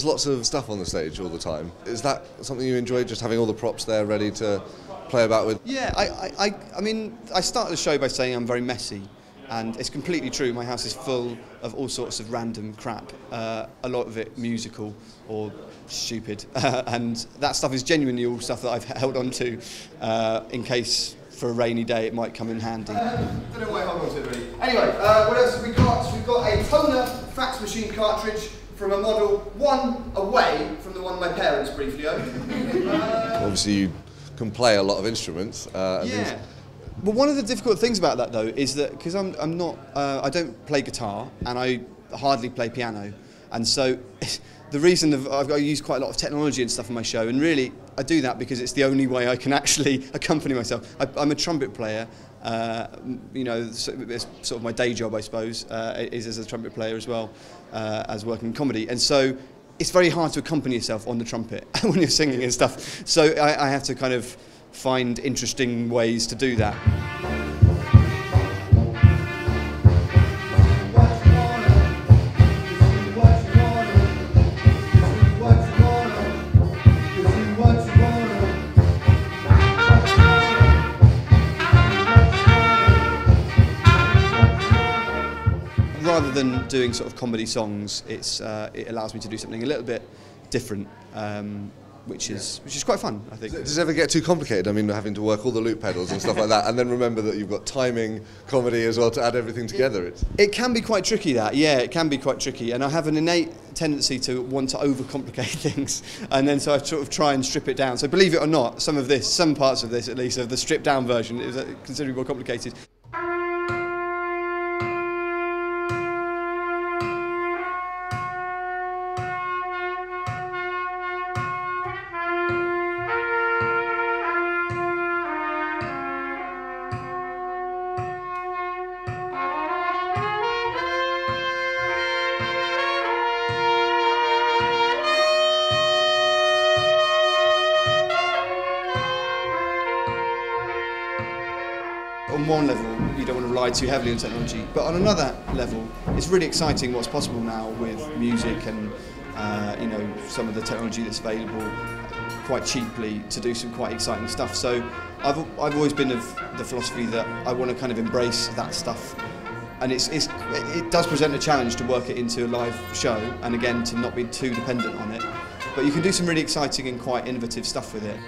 lots of stuff on the stage all the time. Is that something you enjoy, just having all the props there ready to play about with? Yeah, I mean, I started the show by saying I'm very messy, and it's completely true. My house is full of all sorts of random crap, a lot of it musical or stupid, and that stuff is genuinely all stuff that I've held on to in case for a rainy day it might come in handy. Don't know why I hold on to it really. Anyway, what else have we got? We've got a toner fax machine cartridge from a model one away from the one my parents briefly owned. Obviously you can play a lot of instruments. Yeah. Well, one of the difficult things about that though is that because I'm not, I don't play guitar and I hardly play piano, and so the reason I've got to use quite a lot of technology and stuff in my show, and really I do that because it's the only way I can actually accompany myself. I'm a trumpet player, you know, it's sort of my day job, I suppose, is as a trumpet player as well as working in comedy, and so it's very hard to accompany yourself on the trumpet when you're singing and stuff. So I have to kind of find interesting ways to do that. Rather than doing sort of comedy songs, it allows me to do something a little bit different, which is quite fun, I think. Does it ever get too complicated? I mean, having to work all the loop pedals and stuff like that, and then remember that you've got timing, comedy as well to add everything together. It can be quite tricky, that. Yeah, it can be quite tricky, and I have an innate tendency to want to overcomplicate things, and then so I sort of try and strip it down. So believe it or not, some parts of this at least, of the stripped down version, is considerably more complicated. On one level, you don't want to rely too heavily on technology, but on another level, it's really exciting what's possible now with music and you know, some of the technology that's available quite cheaply to do some quite exciting stuff. So I've always been of the philosophy that I want to kind of embrace that stuff, and it does present a challenge to work it into a live show, and again to not be too dependent on it. But you can do some really exciting and quite innovative stuff with it.